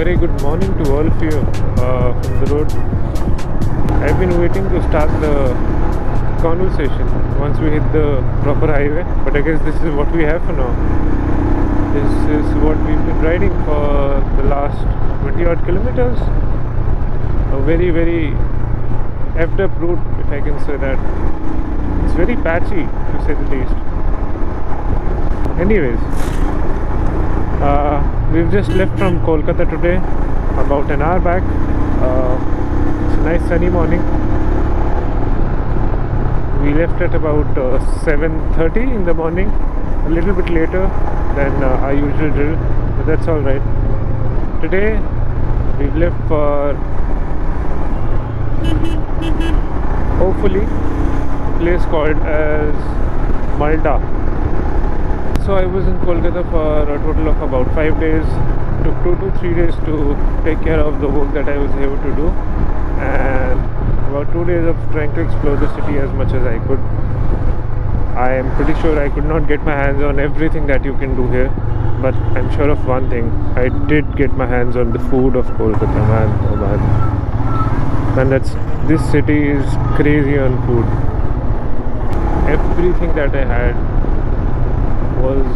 very good morning to all of you from the road. I've been waiting to start the conversation once we hit the proper highway, but I guess this is what we have for now. This is what we've been riding for the last 20 odd kilometers. A very, very effed up route, if I can say that. It's very patchy, to say the least. Anyways, we've just left from Kolkata today, about an hour back. It's a nice sunny morning. We left at about 7:30 in the morning, a little bit later than our usual drill, but that's alright. Today we've left for, hopefully, a place called as Malda. So I was in Kolkata for a total of about 5 days. Took 2 to 3 days to take care of the work that I was able to do, and about 2 days of trying to explore the city as much as I could. I am pretty sure I could not get my hands on everything that you can do here, but I'm sure of one thing: I did get my hands on the food of Kolkata, man. Oh man, and this city is crazy on food. Everything that I had was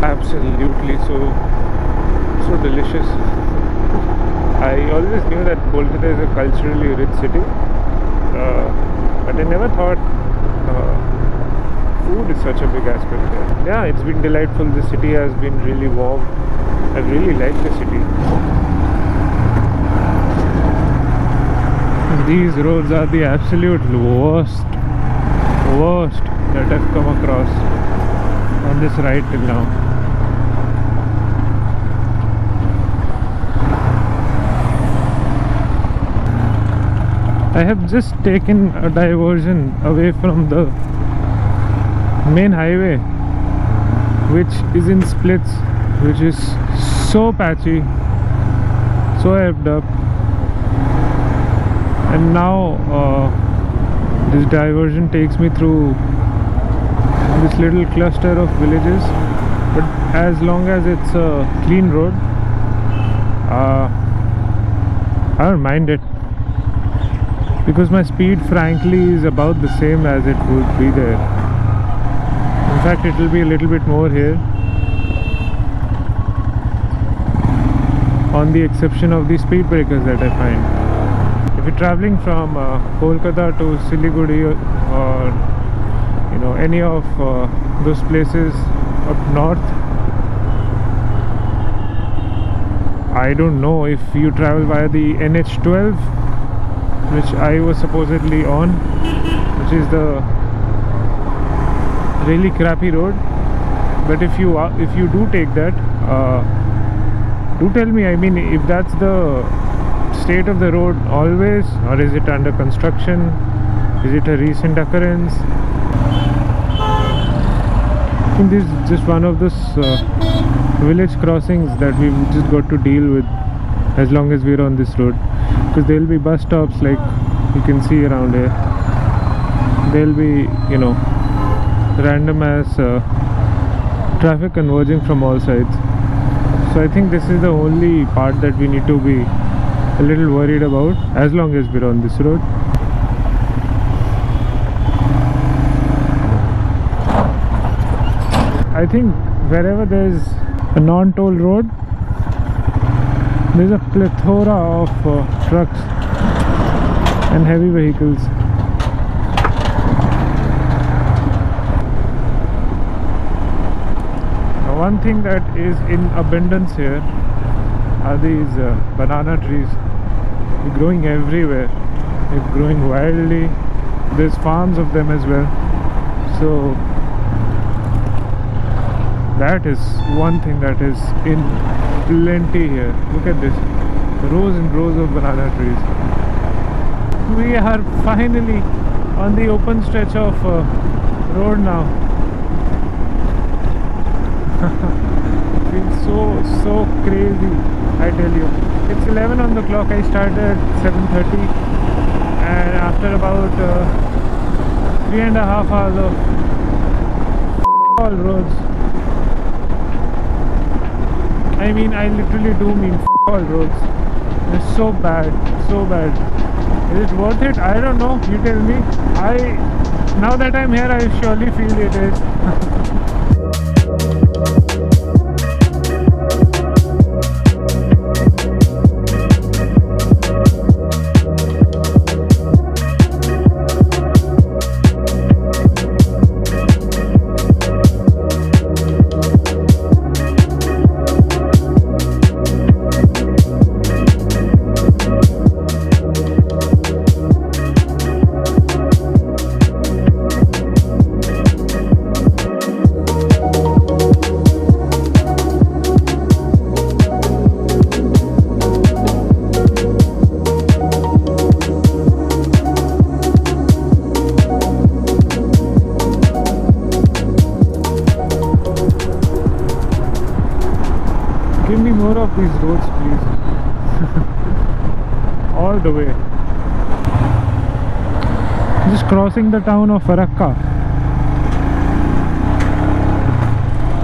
absolutely so delicious. I always knew that Kolkata is a culturally rich city, but I never thought food is such a big aspect here. Yeah, it's been delightful. The city has been really warm. I really like the city. These roads are the absolute worst that I've come across on this ride till now. I have just taken a diversion away from the main highway, which is in splits, which is so patchy, so effed up, and now this diversion takes me through this little cluster of villages. But as long as it's a clean road, I don't mind it, because my speed frankly is about the same as it would be there. In fact, it will be a little bit more here, on the exception of the speed breakers that I find. If you're traveling from Kolkata to Siliguri or any of those places up north, I don't know if you travel via the NH12, which I was supposedly on, which is the really crappy road. But if you do take that, do tell me. I mean, if that's the state of the road always, or is it under construction? Is it a recent occurrence? I think this is just one of those village crossings that we've just got to deal with as long as we're on this road, because there will be bus stops like you can see around here. There'll be random ass traffic converging from all sides. So I think this is the only part that we need to be a little worried about as long as we're on this road. I think wherever there's a non-toll road, there's a plethora of trucks and heavy vehicles. Now, one thing that is in abundance here are these banana trees. They're growing everywhere. They're growing wildly. There's farms of them as well. So that is one thing that is in plenty here. Look at this, rows and rows of banana trees. We are finally on the open stretch of road now. Feels so crazy, I tell you. It's 11 on the clock. I started at 7:30, and after about 3.5 hours of all roads, I mean, I literally do mean so-called roads. They're so bad, so bad. Is it worth it? I don't know. You tell me. Now that I'm here, I surely feel it is. Give me more of these roads, please. All the way. Just crossing the town of Farakka.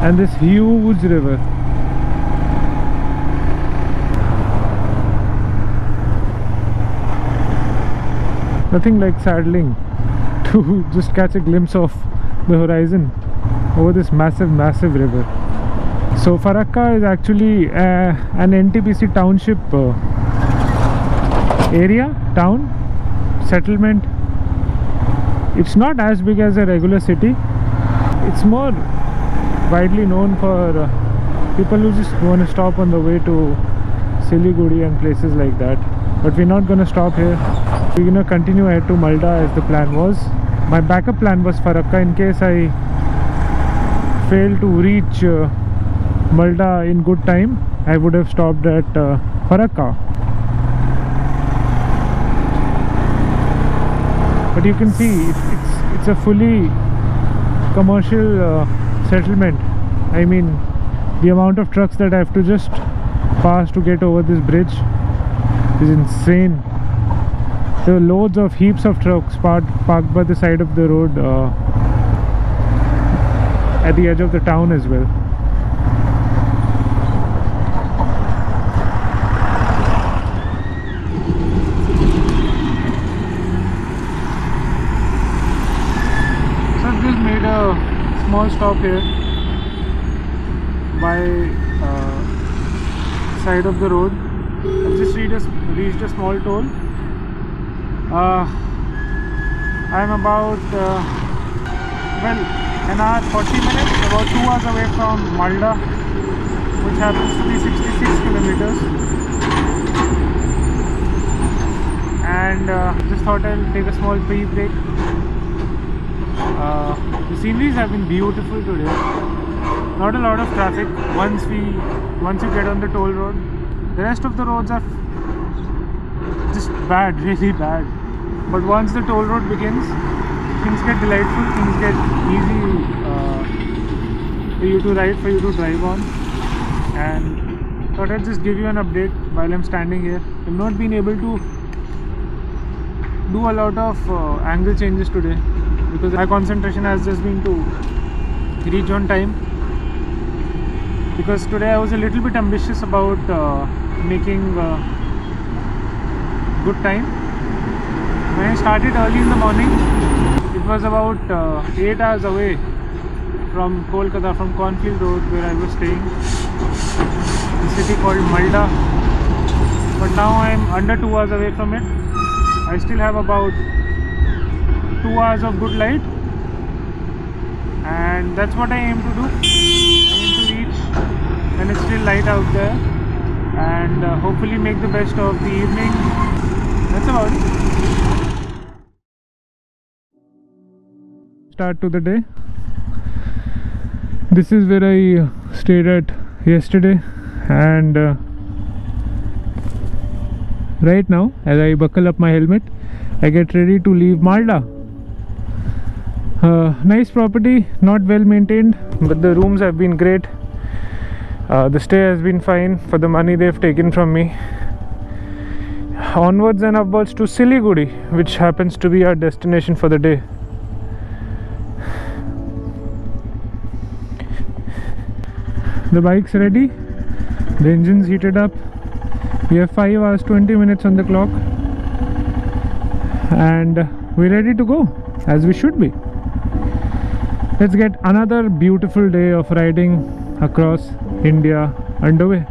And this huge river. Nothing like saddling to just catch a glimpse of the horizon over this massive river. So Farakka is actually an NTPC township area, town, settlement. It's not as big as a regular city. It's more widely known for people who just want to stop on the way to Siliguri and places like that. But we're not going to stop here. We're going to continue ahead to Malda as the plan was. My backup plan was Farakka in case I failed to reach Malda in good time. I would have stopped at Farakka. But you can see it's a fully commercial settlement. I mean, the amount of trucks that I have to just pass to get over this bridge is insane. There are loads of heaps of trucks parked by the side of the road at the edge of the town as well. Small stop here by side of the road. I've just reached a small toll. I'm about well, an hour 40 minutes, about 2 hours away from Malda, which happens to be 66 kilometers. And just thought I'll take a small pre-break. The sceneries have been beautiful today. Not a lot of traffic once you get on the toll road. The rest of the roads are just bad, really bad. But once the toll road begins, things get delightful, things get easy for you to ride, for you to drive on. And thought I'd just give you an update while I'm standing here. I've not been able to do a lot of angle changes today, because my concentration has just been to reach on time. Because today I was a little bit ambitious about making good time. When I started early in the morning, it was about 8 hours away from Kolkata, from Cornfield Road where I was staying, the city called Malda. But now I'm under 2 hours away from it. I still have about 2 hours of good light, and that's what I aim to do. I aim to reach when it's still light out there, and hopefully make the best of the evening. That's about it. Start to the day. This is where I stayed at yesterday, and right now as I buckle up my helmet, I get ready to leave Malda. Nice property, not well maintained, but the rooms have been great. The stay has been fine for the money they've taken from me. Onwards and upwards to Siliguri, which happens to be our destination for the day. The bike's ready, the engine's heated up, We have 5 hours 20 minutes on the clock, and we're ready to go, as we should be. Let's get another beautiful day of riding across India underway.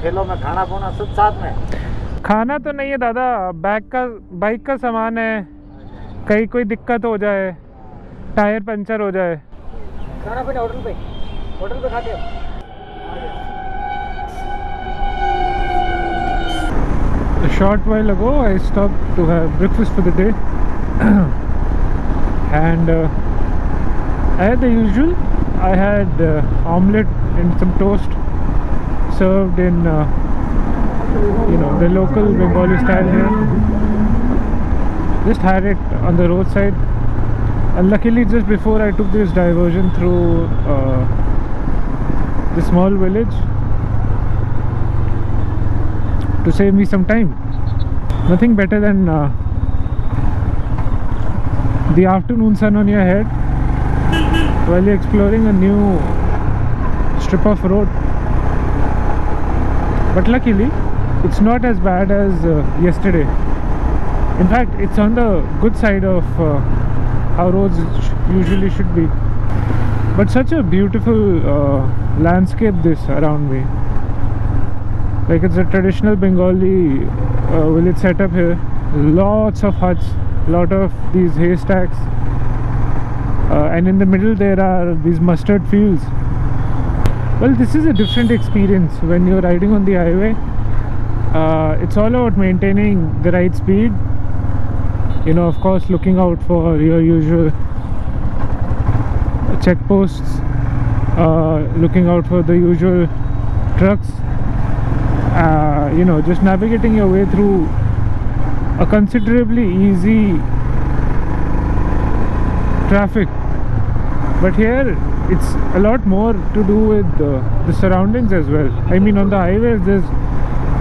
ठेलों में खाना पाना सब साथ में। खाना तो नहीं है दादा, बाइक का सामान है, कहीं कोई दिक्कत हो जाए, टायर पंचर हो जाए। खाना पीना होटल पे खाते हो? A short while ago I stopped to have breakfast for the day and I had the usual. I had omelette and some toast served in the local Bengali style here. Just had it on the roadside, and luckily just before I took this diversion through the small village to save me some time. Nothing better than the afternoon sun on your head while you're exploring a new strip of road. But luckily it's not as bad as yesterday. In fact, it's on the good side of how roads usually should be. But such a beautiful landscape this around me. Like, it's a traditional Bengali village setup here. Lots of huts, lot of these haystacks, and in the middle there are these mustard fields. Well, this is a different experience when you're riding on the highway. It's all about maintaining the right speed. Of course, looking out for your usual checkposts, looking out for the usual trucks, just navigating your way through a considerably easy traffic. But here it's a lot more to do with the surroundings as well. I mean, on the highways there's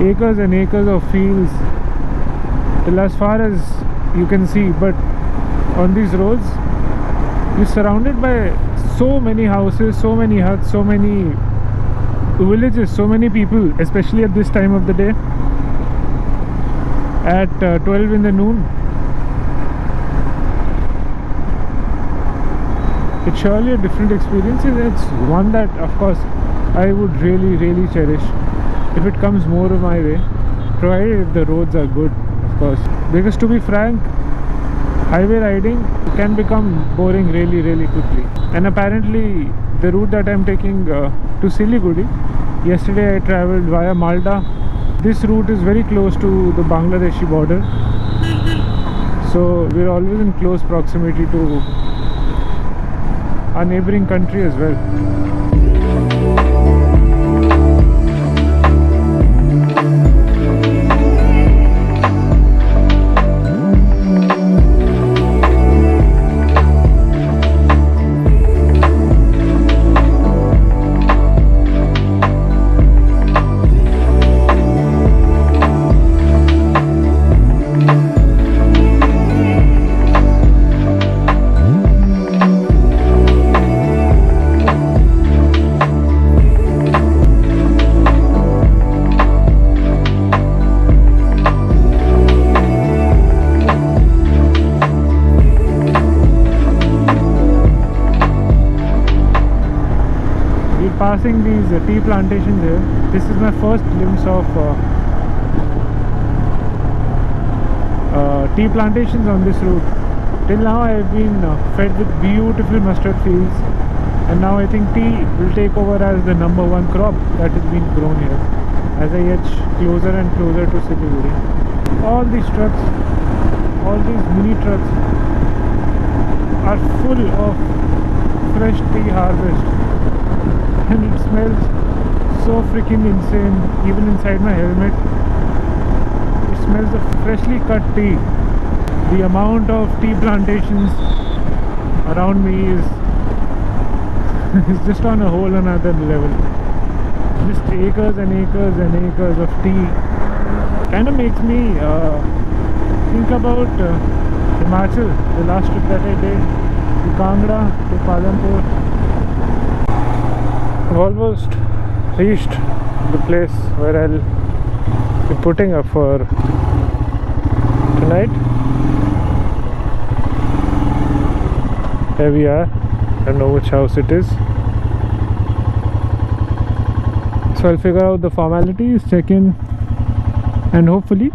acres and acres of fields till as far as you can see, but on these roads you're surrounded by so many houses, so many huts, so many villages, so many people, especially at this time of the day at 12 in the noon. It's surely a different experience, and it's one that of course I would really cherish if it comes more of my way, provided if the roads are good, of course. Because to be frank, highway riding can become boring really quickly. And apparently the route that I'm taking to Siliguri, yesterday I travelled via Malda. This route is very close to the Bangladeshi border, so we're always in close proximity to our neighboring country as well. Passing these tea plantations here. This is my first glimpse of tea plantations on this route. Till now I have been fed with beautiful mustard fields, and now I think tea will take over as the #1 crop that is being grown here as I edge closer and closer to Siliguri. All these trucks, all these mini trucks are full of fresh tea harvest, and it smells so freaking insane. Even inside my helmet, it smells of freshly cut tea. The amount of tea plantations around me is is just on a whole another level. Just acres and acres and acres of tea. Kind of makes me think about Himachal, the last trip that I did, to Kangra, to Palampur. I've almost reached the place where I'll be putting up for tonight. Here we are. I don't know which house it is. So I'll figure out the formalities, check in, and hopefully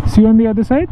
see you on the other side.